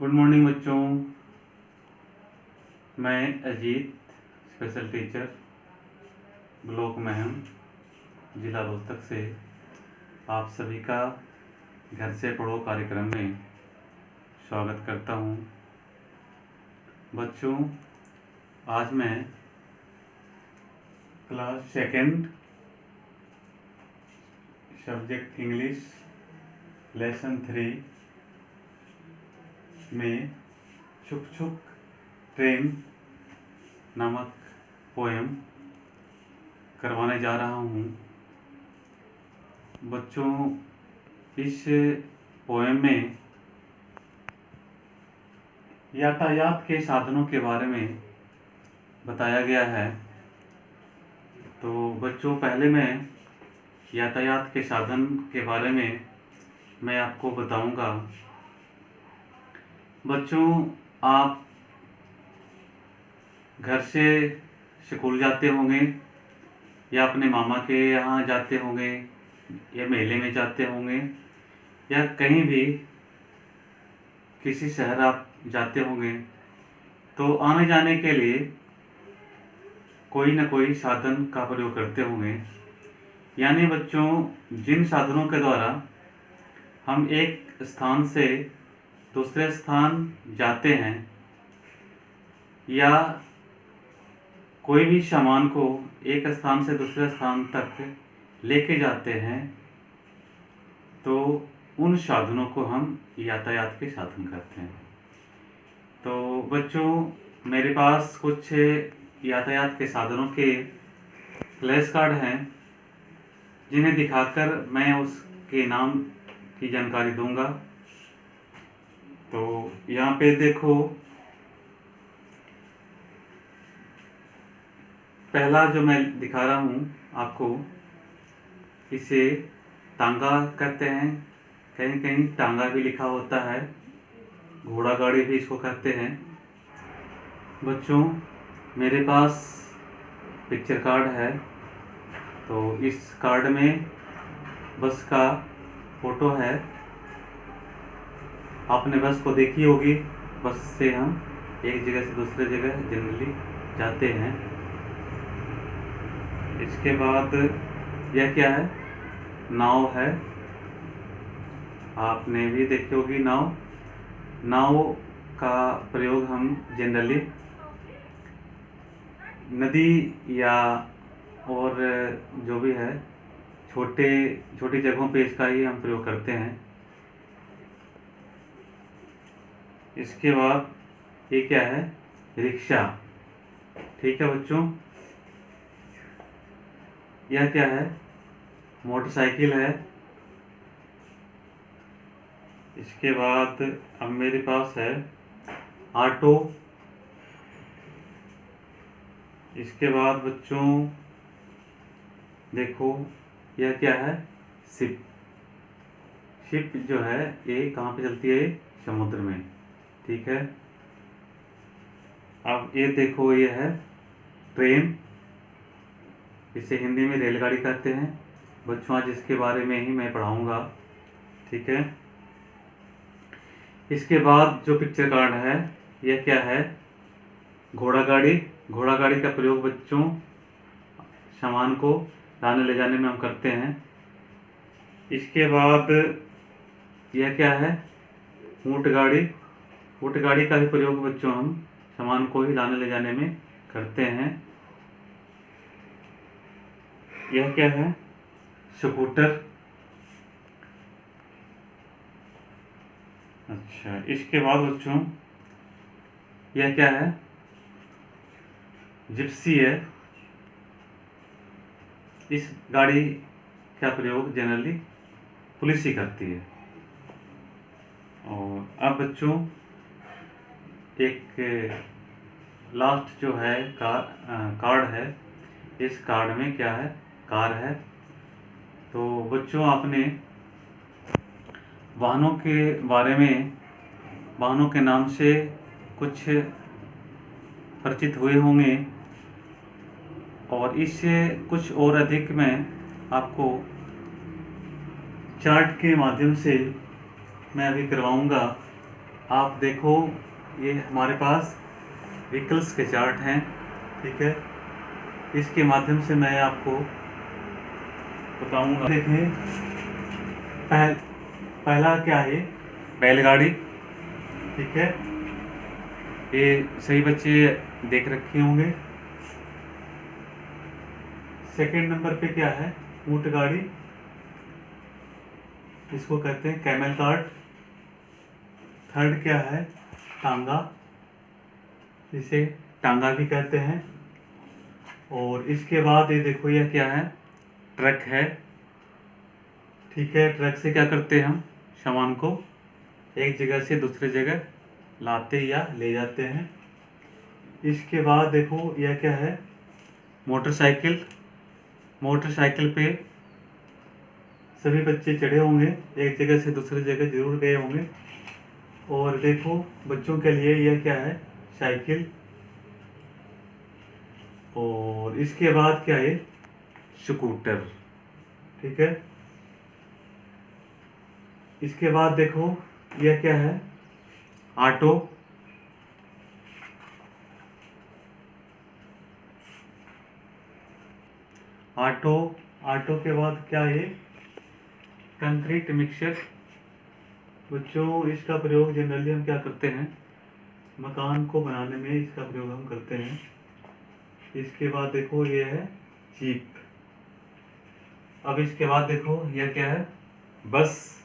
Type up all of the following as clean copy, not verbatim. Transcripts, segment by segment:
Good morning बच्चों। मैं Ajit, special teacher, block Meham, जिला रोहतक से आप सभी का घर से पढ़ो कार्यक्रम में स्वागत करता हूँ। बच्चों, आज मैं class second subject English lesson 3 में छुक छुक ट्रेन नामक पोएम करवाने जा रहा हूँ। बच्चों, इस पोएम में यातायात के साधनों के बारे में बताया गया है। तो बच्चों, पहले मैं यातायात के साधन के बारे में मैं आपको बताऊंगा। बच्चों, आप घर से स्कूल जाते होंगे या अपने मामा के यहाँ जाते होंगे या मेले में जाते होंगे या कहीं भी किसी शहर आप जाते होंगे, तो आने जाने के लिए कोई न कोई साधन का प्रयोग करते होंगे। यानी बच्चों, जिन साधनों के द्वारा हम एक स्थान से दूसरे स्थान जाते हैं या कोई भी सामान को एक स्थान से दूसरे स्थान तक लेके जाते हैं, तो उन साधनों को हम यातायात के साधन कहते हैं। तो बच्चों, मेरे पास कुछ यातायात के साधनों के फ्लैश कार्ड हैं, जिन्हें दिखाकर मैं उसके नाम की जानकारी दूंगा। तो यहाँ पे देखो, पहला जो मैं दिखा रहा हूँ आपको, इसे टांगा कहते हैं, कहीं कहीं टांगा भी लिखा होता है, घोड़ा गाड़ी भी इसको कहते हैं। बच्चों, मेरे पास पिक्चर कार्ड है, तो इस कार्ड में बस का फोटो है। आपने बस को देखी होगी। बस से हम एक जगह से दूसरे जगह जनरली जाते हैं। इसके बाद यह क्या है? नाव है। आपने भी देखी होगी नाव। नाव का प्रयोग हम जनरली नदी या और जो भी है छोटी जगहों पे इसका ही हम प्रयोग करते हैं। इसके बाद ये क्या है? रिक्शा। ठीक है बच्चों। यह क्या है? मोटरसाइकिल है। इसके बाद अब मेरे पास है ऑटो। इसके बाद बच्चों देखो, यह क्या है? शिप। शिप जो है ये कहाँ पे चलती है? समुद्र में। ठीक है। अब ये देखो, ये है ट्रेन। इसे हिंदी में रेलगाड़ी कहते हैं। बच्चों, आज इसके बारे में ही मैं पढ़ाऊंगा। ठीक है। इसके बाद जो पिक्चर कार्ड है, यह क्या है? घोड़ा गाड़ी। घोड़ा गाड़ी का प्रयोग बच्चों सामान को लाने ले जाने में हम करते हैं। इसके बाद यह क्या है? ऊंट गाड़ी। ऊंट गाड़ी का भी प्रयोग बच्चों हम सामान को ही लाने ले जाने में करते हैं। यह क्या है? स्कूटर। अच्छा, इसके बाद बच्चों यह क्या है? जिप्सी है। इस गाड़ी का प्रयोग जनरली पुलिस ही करती है। और अब बच्चों एक लास्ट जो है कार्ड है। इस कार्ड में क्या है? कार है। तो बच्चों, आपने वाहनों के बारे में, वाहनों के नाम से कुछ परिचित हुए होंगे, और इससे कुछ और अधिक मैं आपको चार्ट के माध्यम से मैं अभी करवाऊंगा। आप देखो, ये हमारे पास व्हीकल्स के चार्ट हैं, ठीक है। इसके माध्यम से मैं आपको बताऊंगा। देखें, पहला क्या है, बैलगाड़ी, ठीक है। ये सही बच्चे देख रखे होंगे। सेकंड नंबर पे क्या है, ऊंट गाड़ी, इसको कहते हैं कैमल कार्ट। थर्ड क्या है, टांगा, जिसे टांगा भी कहते हैं। और इसके बाद ये देखो, यह क्या है, ट्रक है, ठीक है। ट्रक से क्या करते हैं हम, सामान को एक जगह से दूसरी जगह लाते या ले जाते हैं। इसके बाद देखो, यह क्या है, मोटरसाइकिल। मोटरसाइकिल पे सभी बच्चे चढ़े होंगे, एक जगह से दूसरी जगह जरूर गए होंगे। और देखो, बच्चों के लिए यह क्या है, साइकिल। और इसके बाद क्या है, स्कूटर, ठीक है। इसके बाद देखो, यह क्या है, ऑटो। ऑटो ऑटो के बाद क्या है, कंक्रीट मिक्सचर। बच्चों, इसका प्रयोग जनरली हम क्या करते हैं, मकान को बनाने में इसका प्रयोग हम करते हैं। इसके बाद देखो, ये है जीप। अब इसके बाद देखो, यह क्या है, बस।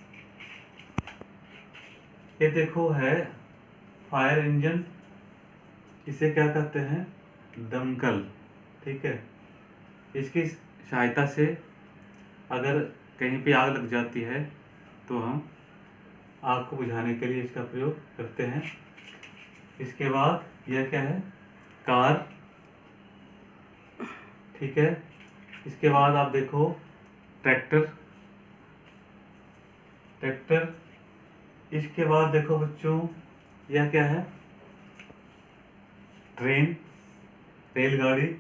ये देखो है फायर इंजन, इसे क्या कहते हैं, दमकल, ठीक है। इसकी सहायता से अगर कहीं पे आग लग जाती है तो हम आग को बुझाने के लिए इसका प्रयोग करते हैं। इसके बाद यह क्या है, कार, ठीक है। इसके बाद आप देखो, ट्रैक्टर। ट्रैक्टर। इसके बाद देखो बच्चों, यह क्या है, ट्रेन, रेलगाड़ी,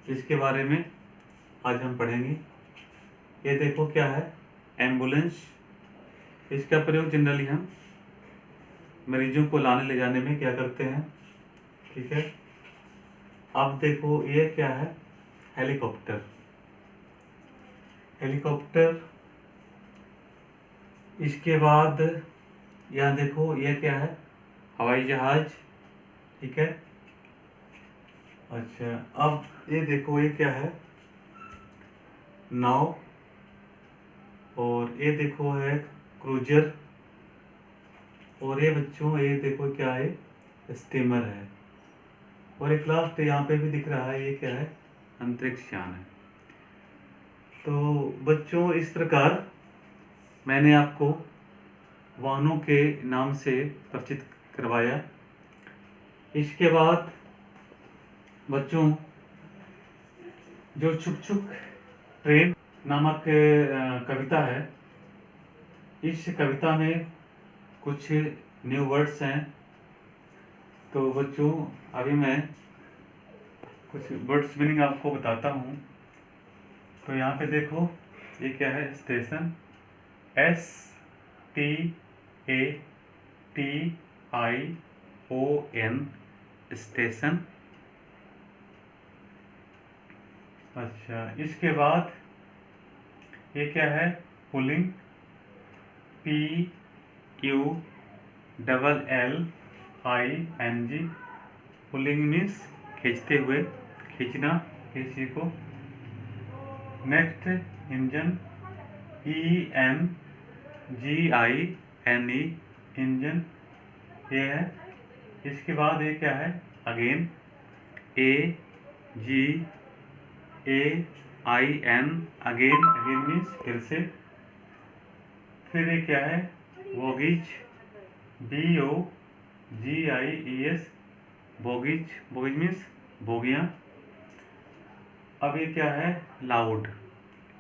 इसके बारे में आज हम पढ़ेंगे। ये देखो क्या है, एम्बुलेंस। इसका प्रयोग जनरली हम मरीजों को लाने ले जाने में क्या करते हैं, ठीक है। अब देखो, ये क्या है, हेलीकॉप्टर। हेलीकॉप्टर। इसके बाद यहाँ देखो, ये क्या है, हवाई जहाज, ठीक है। अच्छा, अब ये देखो, ये क्या है, नाव। और ये देखो है क्रूजर। और ये बच्चों, ये देखो क्या है, स्टीमर है। और एक लास्ट यहाँ पे भी दिख रहा है, ये क्या है, अंतरिक्ष यान है। तो बच्चों, इस प्रकार मैंने आपको वाहनों के नाम से परिचित करवाया। इसके बाद बच्चों, जो छुक छुक ट्रेन नामक कविता है, इस कविता में कुछ न्यू वर्ड्स हैं। तो बच्चों, अभी मैं कुछ वर्ड्स मीनिंग आपको बताता हूँ। तो यहाँ पे देखो, ये क्या है, स्टेशन, STATION, स्टेशन। अच्छा, इसके बाद ये क्या है, पुलिंग, PULLING। पुलिंग मीन्स खींचते हुए, खींचना किसी को। नेक्स्ट, इंजन, ENGINE, इंजन, ये है। इसके बाद ये क्या है, again, AGAIN, again. Again means फिर से। फिर ये क्या है, bogies, BOGIES, bogies. Bogies means बोगियाँ। अब ये क्या है, लाउड,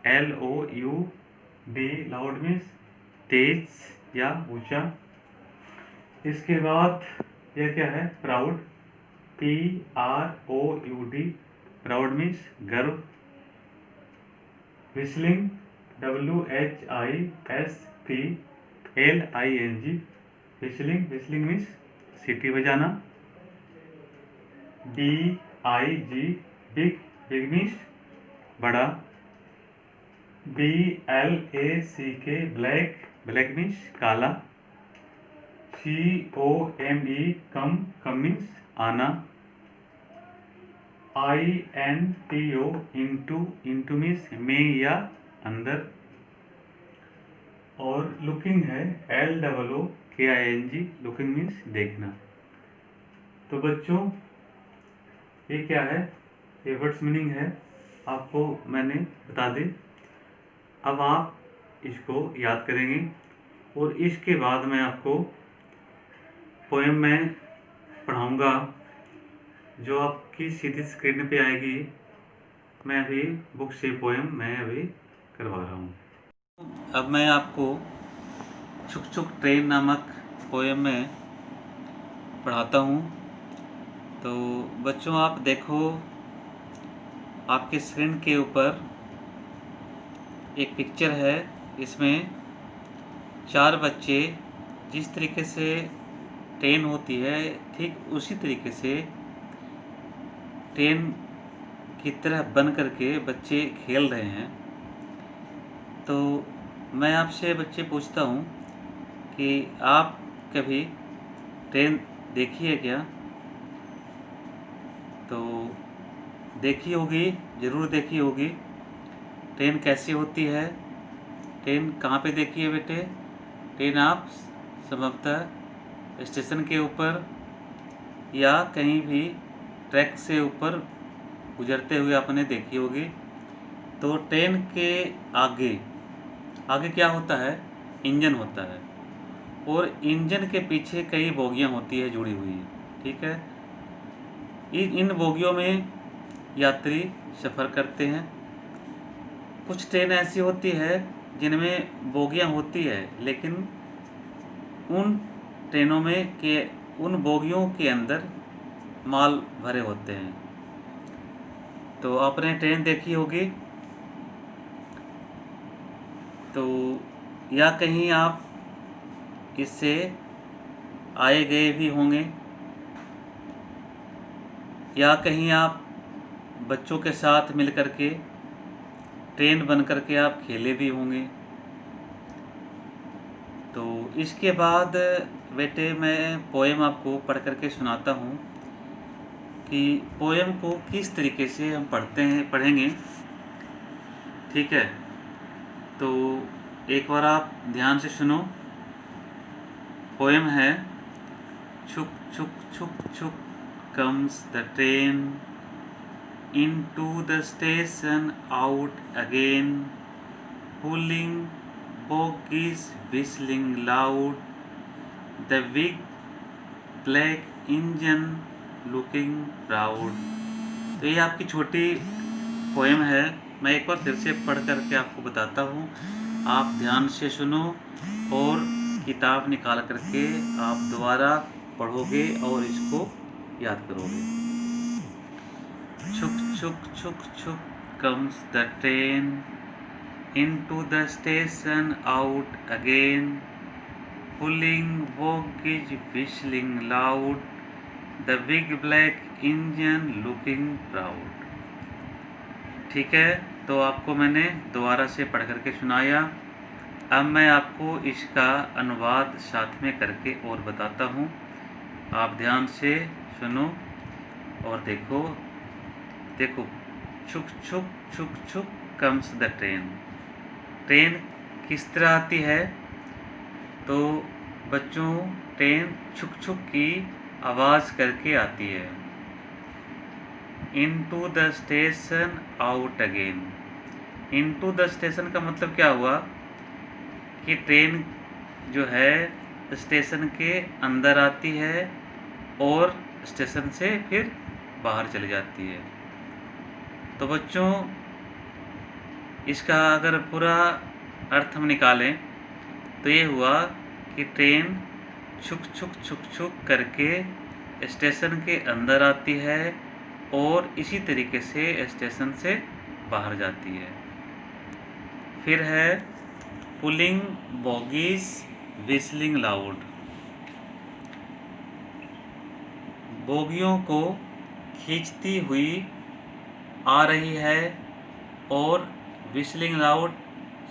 LOUD, लाउड मीन्स तेज या ऊंचा। इसके बाद यह क्या है, प्राउड, PROUD, प्राउड मीन्स गर्व। विस्लिंग, WHISPLING, विस्लिंग मीन्स सीटी बजाना। BIG बिग मीन्स बड़ा। BLACK ब्लैक मीन्स काला। COME कम मीन्स आना। INTO इंटू मीन्स में या अंदर। और लुकिंग है LOOKING लुकिंग मीन्स देखना। तो बच्चों ये क्या है, ये वर्ड्स मीनिंग है, आपको मैंने बता दी। अब आप इसको याद करेंगे और इसके बाद मैं आपको पोएम में पढ़ाऊंगा जो आपकी सीधी स्क्रीन पे आएगी। मैं अभी बुक से पोएम मैं अभी करवा रहा हूँ। अब मैं आपको छुक छुक ट्रेन नामक पोएम में पढ़ाता हूँ। तो बच्चों आप देखो, आपके स्क्रीन के ऊपर एक पिक्चर है। इसमें 4 बच्चे जिस तरीके से ट्रेन होती है ठीक उसी तरीके से ट्रेन की तरह बन करके बच्चे खेल रहे हैं। तो मैं आपसे बच्चे पूछता हूँ कि आप कभी ट्रेन देखी है क्या? तो देखी होगी, ज़रूर देखी होगी। ट्रेन कैसी होती है? ट्रेन कहाँ पे देखी है बेटे? ट्रेन आप संभवतः स्टेशन के ऊपर या कहीं भी ट्रैक से ऊपर गुजरते हुए आपने देखी होगी। तो ट्रेन के आगे क्या होता है? इंजन होता है, और इंजन के पीछे कई बोगियां होती है जुड़ी हुई, ठीक है। इन बोगियों में यात्री सफ़र करते हैं। कुछ ट्रेन ऐसी होती है जिनमें बोगियां होती है, लेकिन उन ट्रेनों में के उन बोगियों के अंदर माल भरे होते हैं। तो आपने ट्रेन देखी होगी। तो या कहीं आप इससे आए गए भी होंगे, या कहीं आप बच्चों के साथ मिल कर के ट्रेन बन कर के आप खेले भी होंगे। तो इसके बाद बेटे मैं पोएम आपको पढ़ कर के सुनाता हूँ कि पोएम को किस तरीके से हम पढ़ेंगे, ठीक है। तो एक बार आप ध्यान से सुनो। पोएम है, छुक छुक छुक छुक comes the train into the station out again, pulling bogies whistling loud, the big black engine looking proud। तो ये आपकी छोटी पोएम है। मैं एक बार फिर से पढ़ करके आपको बताता हूँ, आप ध्यान से सुनो और किताब निकाल करके आप दोबारा पढ़ोगे और इसको याद करोगे। छुक छुक छुक छुक comes the train into the station out again, pulling bogies whistling loud, the big black engine looking proud। ठीक है, तो आपको मैंने दोबारा से पढ़ करके सुनाया। अब मैं आपको इसका अनुवाद साथ में करके और बताता हूँ। आप ध्यान से सुनो और देखो। छुक छुक छुक छुक कम्स द ट्रेन। ट्रेन किस तरह आती है? तो बच्चों ट्रेन छुक छुक की आवाज़ करके आती है। Into the station out again. Into the station का मतलब क्या हुआ कि ट्रेन जो है स्टेशन के अंदर आती है और स्टेशन से फिर बाहर चली जाती है। तो बच्चों इसका अगर पूरा अर्थ हम निकालें तो ये हुआ कि ट्रेन छुक छुक छुक छुक करके स्टेशन के अंदर आती है और इसी तरीके से स्टेशन से बाहर जाती है। फिर है पुलिंग बोगीज विस्लिंग लाउड। बोगियों को खींचती हुई आ रही है और विस्लिंग लाउड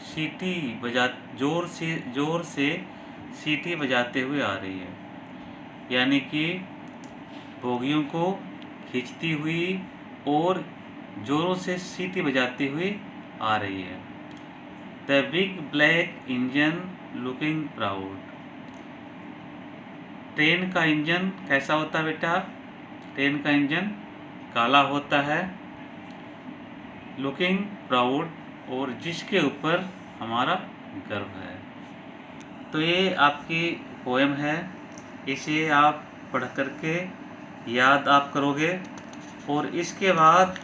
सीटी बजा जोर से सीटी बजाते हुए आ रही है। यानी कि बोगियों को खींचती हुई और जोरों से सीटी बजाती हुई आ रही है। The big black engine looking proud. Train का इंजन कैसा होता है बेटा? ट्रेन का इंजन काला होता है, लुकिंग प्राउड, और जिसके ऊपर हमारा गर्व है। तो ये आपकी पोएम है, इसे आप पढ़ करके याद आप करोगे और इसके बाद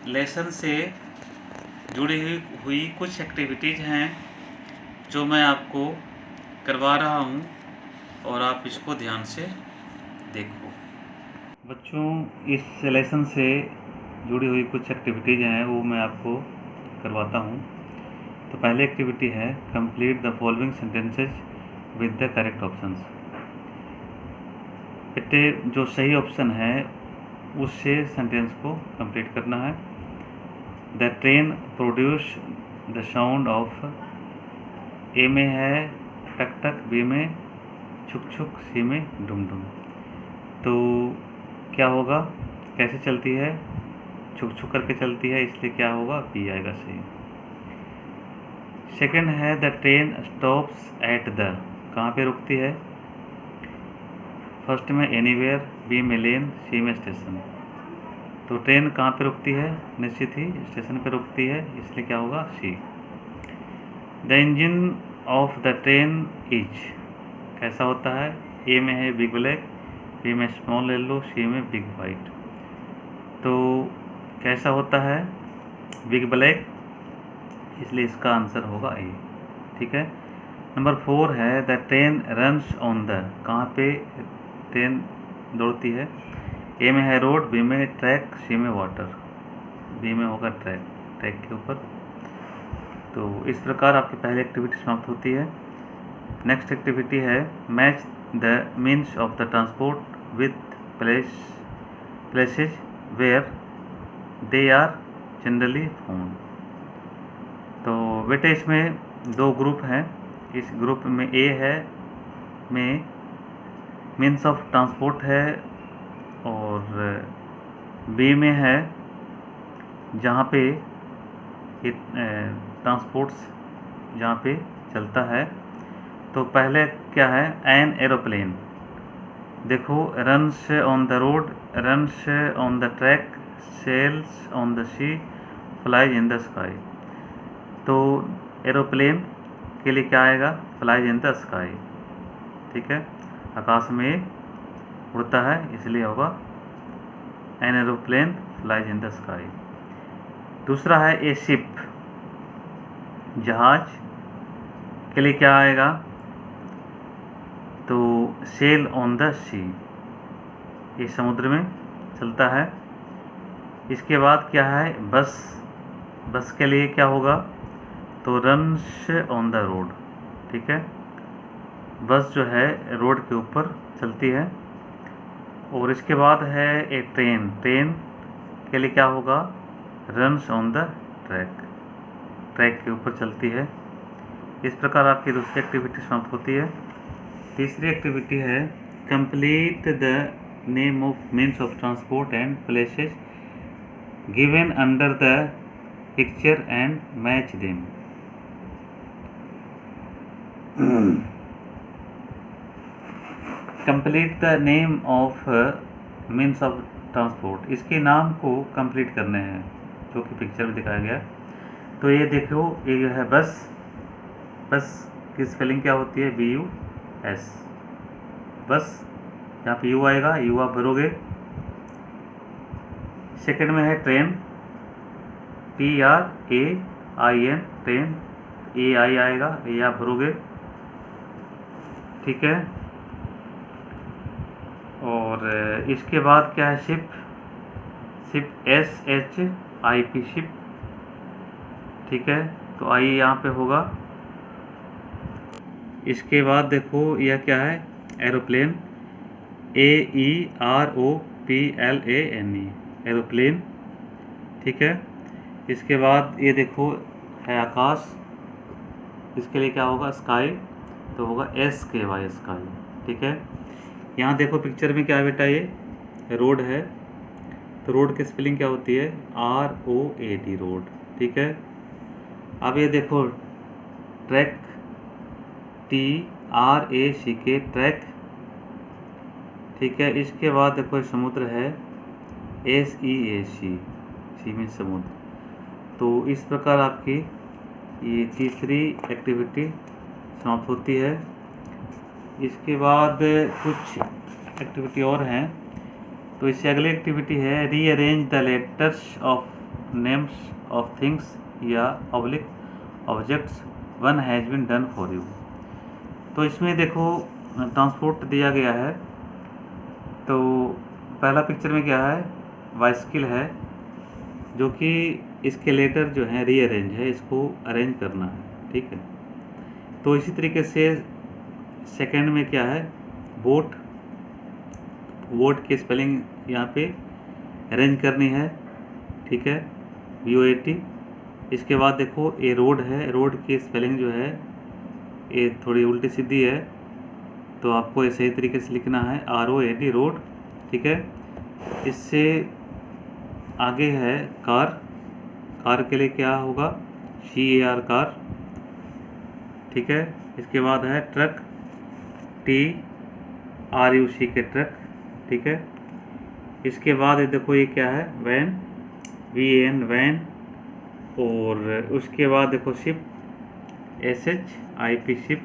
लेसन से जुड़ी हुई कुछ एक्टिविटीज़ हैं जो मैं आपको करवा रहा हूँ और आप इसको ध्यान से देखो। बच्चों, इस लेसन से जुड़ी हुई कुछ एक्टिविटीज़ हैं वो मैं आपको करवाता हूँ। तो पहली एक्टिविटी है complete the following sentences with the correct options. बेटे जो सही ऑप्शन है उससे सेंटेंस को कंप्लीट करना है। The train produce the sound of. A में है टक टक, बी में छुक छुक, सी में डुम डुम। तो क्या होगा, कैसे चलती है? छुक छुक करके चलती है, इसलिए क्या होगा, बी आएगा सही। सेकंड है the train stops at the. कहाँ पे रुकती है? फर्स्ट में एनीवेयर, बी में लेन, सी में स्टेशन। तो ट्रेन कहाँ पे रुकती है? निश्चित ही स्टेशन पे रुकती है, इसलिए क्या होगा, C. The engine of the train is. कैसा होता है? ए में है बिग ब्लैक, बी में स्मॉल येलो, सी में बिग वाइट। तो कैसा होता है? बिग ब्लैक, इसलिए इसका आंसर होगा ए। ठीक है। नंबर 4 है the train runs on the. कहाँ पे ट्रेन दौड़ती है? ए में है रोड, बी में ट्रैक, सी में वाटर। बी में होगा ट्रैक, ट्रैक के ऊपर। तो इस प्रकार आपकी पहली एक्टिविटी समाप्त होती है। नेक्स्ट एक्टिविटी है match the means of the transport with places where they are generally found. तो बेटे इसमें दो ग्रुप हैं। इस ग्रुप में ए है में मीन्स ऑफ ट्रांसपोर्ट है और बी में है जहाँ पे ट्रांसपोर्ट्स जहाँ पे चलता है। तो पहले क्या है? An aeroplane. देखो, runs on the road, runs on the track, sails on the sea, flies in the sky. तो एरोप्लेन के लिए क्या आएगा? Flies in the sky. ठीक है, आकाश में उड़ता है, इसलिए होगा an aeroplane flies in the sky. दूसरा है ए शिप, जहाज के लिए क्या आएगा? तो सेल ऑन द सी, ये समुद्र में चलता है। इसके बाद क्या है? बस, बस के लिए क्या होगा? तो रन्स ऑन द रोड। ठीक है, बस जो है रोड के ऊपर चलती है। और इसके बाद है ए ट्रेन, ट्रेन के लिए क्या होगा? Runs on the track, track के ऊपर चलती है। इस प्रकार आपकी दूसरी एक्टिविटी समाप्त होती है। तीसरी एक्टिविटी है complete the name of means of transport and places given under the picture and match them. Complete the name of means of transport, इसके नाम को कंप्लीट करने हैं जो कि पिक्चर में दिखाया गया। तो ये देखो, ये जो है बस, बस की स्पेलिंग क्या होती है? BUS, बस। यहाँ पे यू आएगा, यू आप भरोगे। सेकंड में है ट्रेन, TRAIN, ट्रेन, AI आएगा, ये आप भरोगे। ठीक है। और इसके बाद क्या है? Ship, ship SHIP, ship. ठीक है, तो आई यहाँ पे होगा। इसके बाद देखो यह क्या है? Aeroplane, AEROPLANE, aeroplane. ठीक है। इसके बाद ये देखो है आकाश, इसके लिए क्या होगा, स्काई, तो होगा SKY, स्काई। ठीक है। यहाँ देखो पिक्चर में क्या है बेटा, ये रोड है, तो रोड की स्पेलिंग क्या होती है, ROAD, रोड। ठीक है। अब ये देखो ट्रैक, TRACK, ट्रैक। ठीक है। इसके बाद देखो समुद्र है, SEAC, सी में समुद्र। तो इस प्रकार आपकी ये तीसरी एक्टिविटी समाप्त होती है। इसके बाद कुछ एक्टिविटी और हैं, तो इससे अगली एक्टिविटी है rearrange the letters of names of things या objects, one has been done for you. तो इसमें देखो ट्रांसपोर्ट दिया गया है, तो पहला पिक्चर में क्या है, बाइसिकल है, जो कि इसके लेटर जो हैं रीअरेंज है, इसको अरेंज करना है। ठीक है। तो इसी तरीके से सेकंड में क्या है, बोट, बोट की स्पेलिंग यहाँ पे अरेंज करनी है। ठीक है, BOAT। इसके बाद देखो ये रोड है, रोड की स्पेलिंग जो है ये थोड़ी उल्टी सीधी है, तो आपको ये सही तरीके से लिखना है, ROAD, रोड। ठीक है। इससे आगे है कार, कार के लिए क्या होगा, CAR, कार। ठीक है। इसके बाद है ट्रक, TRUCK, ट्रक। ठीक है। इसके बाद ये देखो ये क्या है, वैन, VAN, वैन। और उसके बाद देखो शिप, SHIP, शिप।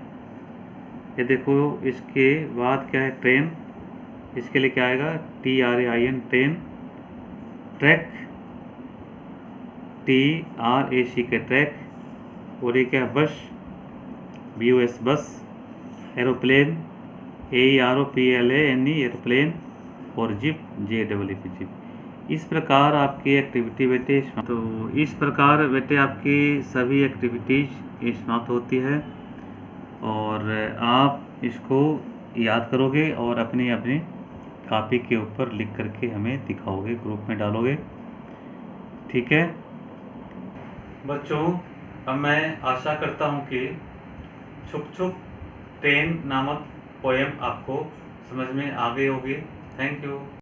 ये देखो इसके बाद क्या है, ट्रेन, इसके लिए क्या आएगा, TRAIN, train. Track, TRACK, track. और ये क्या है, बस, BUS, बस। Aeroplane, AEROPLANE, aeroplane. और जिप, JEEP, जिप। इस प्रकार आपकी एक्टिविटी बेटे, तो इस प्रकार बेटे आपकी सभी एक्टिविटीज समाप्त होती है, और आप इसको याद करोगे और अपनी अपनी कॉपी के ऊपर लिख करके हमें दिखाओगे, ग्रुप में डालोगे। ठीक है बच्चों, अब मैं आशा करता हूँ कि छुप छुप ट्रेन नामक पोएम आपको समझ में आ गई होगी। Thank you.